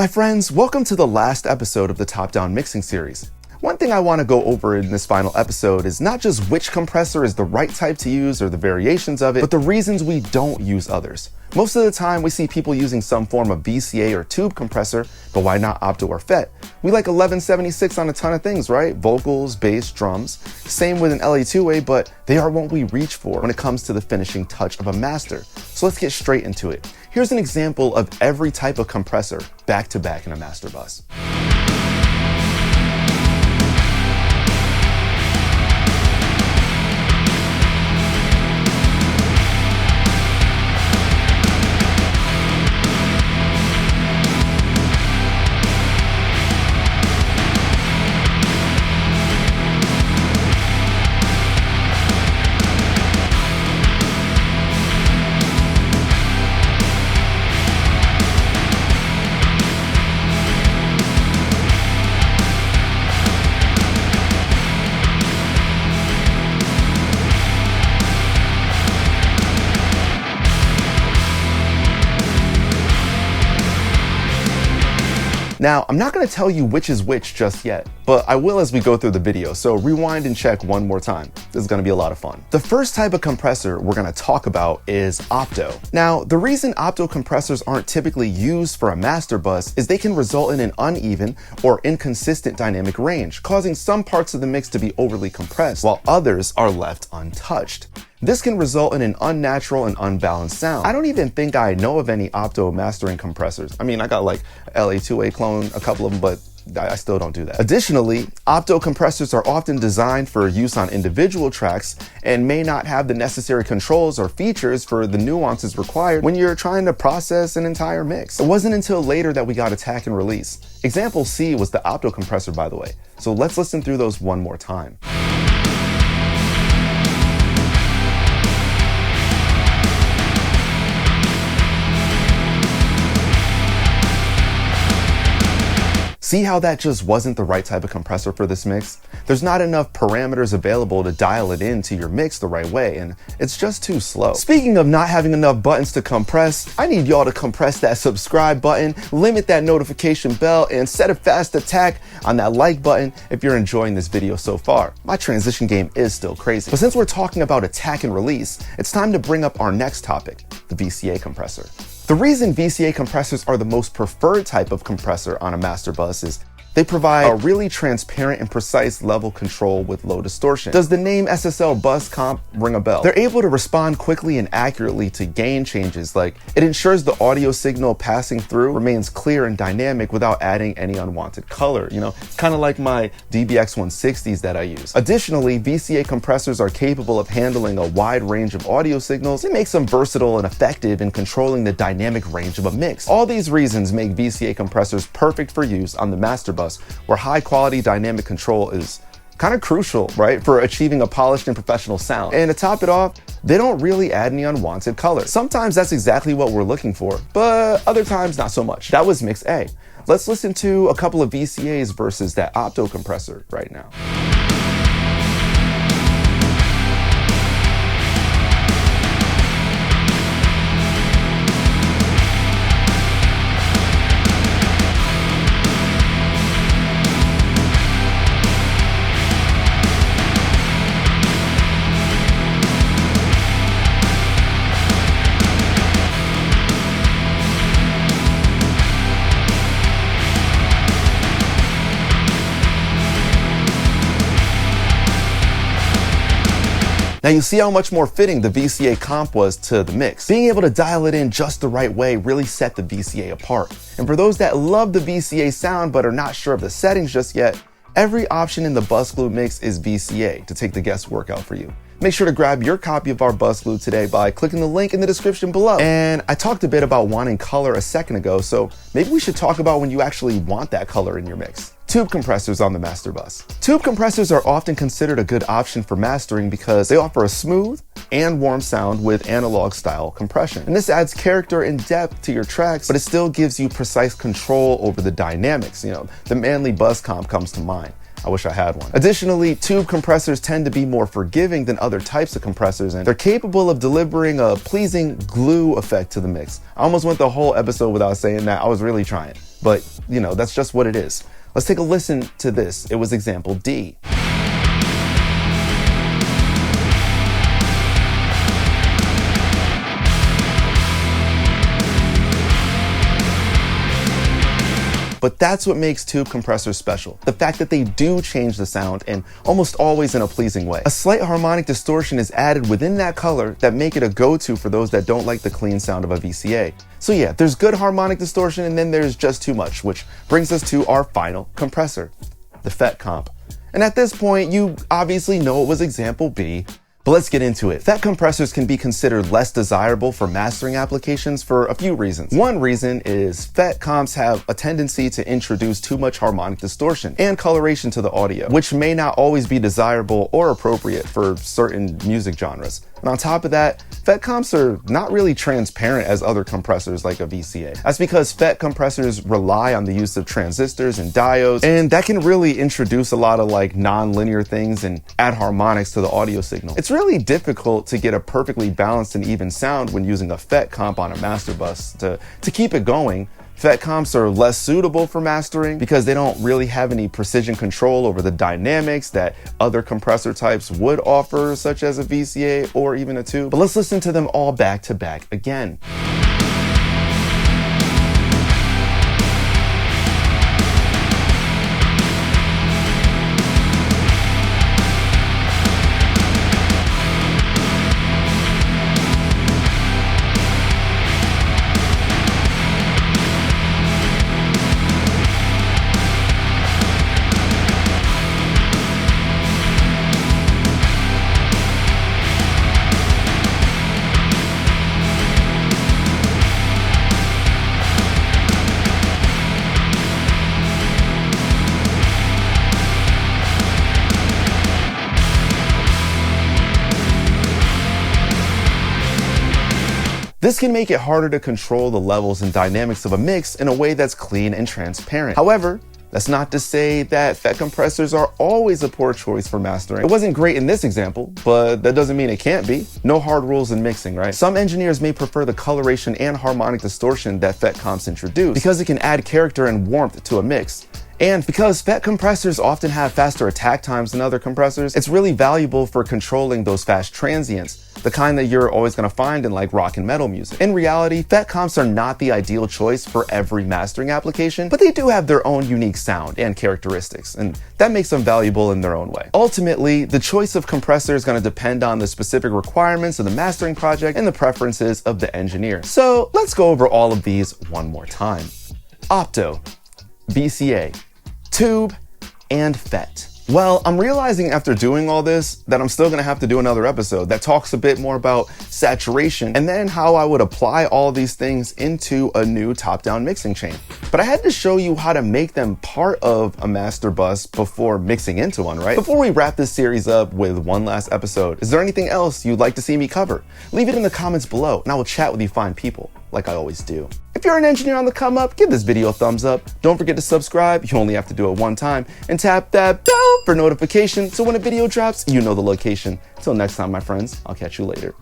My friends, welcome to the last episode of the top-down mixing series. One thing I want to go over in this final episode is not just which compressor is the right type to use or the variations of it, but the reasons we don't use others. Most of the time we see people using some form of VCA or tube compressor, but why not Opto or Fet? We like 1176 on a ton of things, right? Vocals, bass, drums. Same with an LA2A, but they are what we reach for when it comes to the finishing touch of a master. So let's get straight into it. Here's an example of every type of compressor back to back in a master bus. Now, I'm not going to tell you which is which just yet, but I will as we go through the video, so rewind and check one more time. This is going to be a lot of fun. The first type of compressor we're going to talk about is Opto. Now, the reason Opto compressors aren't typically used for a master bus is they can result in an uneven or inconsistent dynamic range, causing some parts of the mix to be overly compressed, while others are left untouched. This can result in an unnatural and unbalanced sound. I don't even think I know of any Opto mastering compressors. I mean, I got like LA2A clone, a couple of them, but I still don't do that. Additionally, Opto compressors are often designed for use on individual tracks and may not have the necessary controls or features for the nuances required when you're trying to process an entire mix. It wasn't until later that we got attack and release. Example C was the Opto compressor, by the way. So let's listen through those one more time. See how that just wasn't the right type of compressor for this mix? There's not enough parameters available to dial it into your mix the right way, and it's just too slow. Speaking of not having enough buttons to compress, I need y'all to compress that subscribe button, limit that notification bell, and set a fast attack on that like button if you're enjoying this video so far. My transition game is still crazy. But since we're talking about attack and release, it's time to bring up our next topic, the VCA compressor. The reason VCA compressors are the most preferred type of compressor on a master bus is they provide a really transparent and precise level control with low distortion. Does the name SSL bus comp ring a bell? They're able to respond quickly and accurately to gain changes, like it ensures the audio signal passing through remains clear and dynamic without adding any unwanted color. You know, kind of like my DBX 160s that I use. Additionally, VCA compressors are capable of handling a wide range of audio signals. It makes them versatile and effective in controlling the dynamic range of a mix. All these reasons make VCA compressors perfect for use on the master bus, where high quality dynamic control is kind of crucial, right, for achieving a polished and professional sound. And to top it off, they don't really add any unwanted color. Sometimes that's exactly what we're looking for, but other times not so much. That was mix A. Let's listen to a couple of VCAs versus that Opto compressor right now. Now you see how much more fitting the VCA comp was to the mix. Being able to dial it in just the right way really set the VCA apart. And for those that love the VCA sound but are not sure of the settings just yet, every option in the Bus Glue mix is VCA to take the guesswork out for you. Make sure to grab your copy of our Bus Glue today by clicking the link in the description below. And I talked a bit about wanting color a second ago, so maybe we should talk about when you actually want that color in your mix. Tube compressors on the master bus. Tube compressors are often considered a good option for mastering because they offer a smooth and warm sound with analog style compression. And this adds character and depth to your tracks, but it still gives you precise control over the dynamics. You know, the manly bus comp comes to mind. I wish I had one. Additionally, tube compressors tend to be more forgiving than other types of compressors, and they're capable of delivering a pleasing glue effect to the mix. I almost went the whole episode without saying that. I was really trying, but you know, that's just what it is. Let's take a listen to this. It was example D. But that's what makes tube compressors special. The fact that they do change the sound, and almost always in a pleasing way. A slight harmonic distortion is added within that color that make it a go-to for those that don't like the clean sound of a VCA. So yeah, there's good harmonic distortion, and then there's just too much, which brings us to our final compressor, the Fet Comp. And at this point, you obviously know it was example B, but let's get into it. Fet compressors can be considered less desirable for mastering applications for a few reasons. One reason is Fet comps have a tendency to introduce too much harmonic distortion and coloration to the audio, which may not always be desirable or appropriate for certain music genres. And on top of that, Fet comps are not really transparent as other compressors like a VCA. That's because Fet compressors rely on the use of transistors and diodes, and that can really introduce a lot of like non-linear things and add harmonics to the audio signal. It's really difficult to get a perfectly balanced and even sound when using a Fet comp on a master bus. To keep it going, Fet comps are less suitable for mastering because they don't really have any precision control over the dynamics that other compressor types would offer, such as a VCA or even a tube. But let's listen to them all back to back again. This can make it harder to control the levels and dynamics of a mix in a way that's clean and transparent. However, that's not to say that Fet compressors are always a poor choice for mastering. It wasn't great in this example, but that doesn't mean it can't be. No hard rules in mixing, right? Some engineers may prefer the coloration and harmonic distortion that Fet comps introduce because it can add character and warmth to a mix. And because Fet compressors often have faster attack times than other compressors, it's really valuable for controlling those fast transients, the kind that you're always gonna find in like rock and metal music. In reality, Fet comps are not the ideal choice for every mastering application, but they do have their own unique sound and characteristics, and that makes them valuable in their own way. Ultimately, the choice of compressor is gonna depend on the specific requirements of the mastering project and the preferences of the engineer. So let's go over all of these one more time. Opto, VCA, tube, and Fet. Well, I'm realizing after doing all this that I'm still gonna have to do another episode that talks a bit more about saturation and then how I would apply all these things into a new top-down mixing chain. But I had to show you how to make them part of a master bus before mixing into one, right? Before we wrap this series up with one last episode, is there anything else you'd like to see me cover? Leave it in the comments below and I will chat with you fine people, like I always do. If you're an engineer on the come up, give this video a thumbs up. Don't forget to subscribe, you only have to do it one time, and tap that bell for notification so when a video drops, you know the location. Until next time, my friends, I'll catch you later.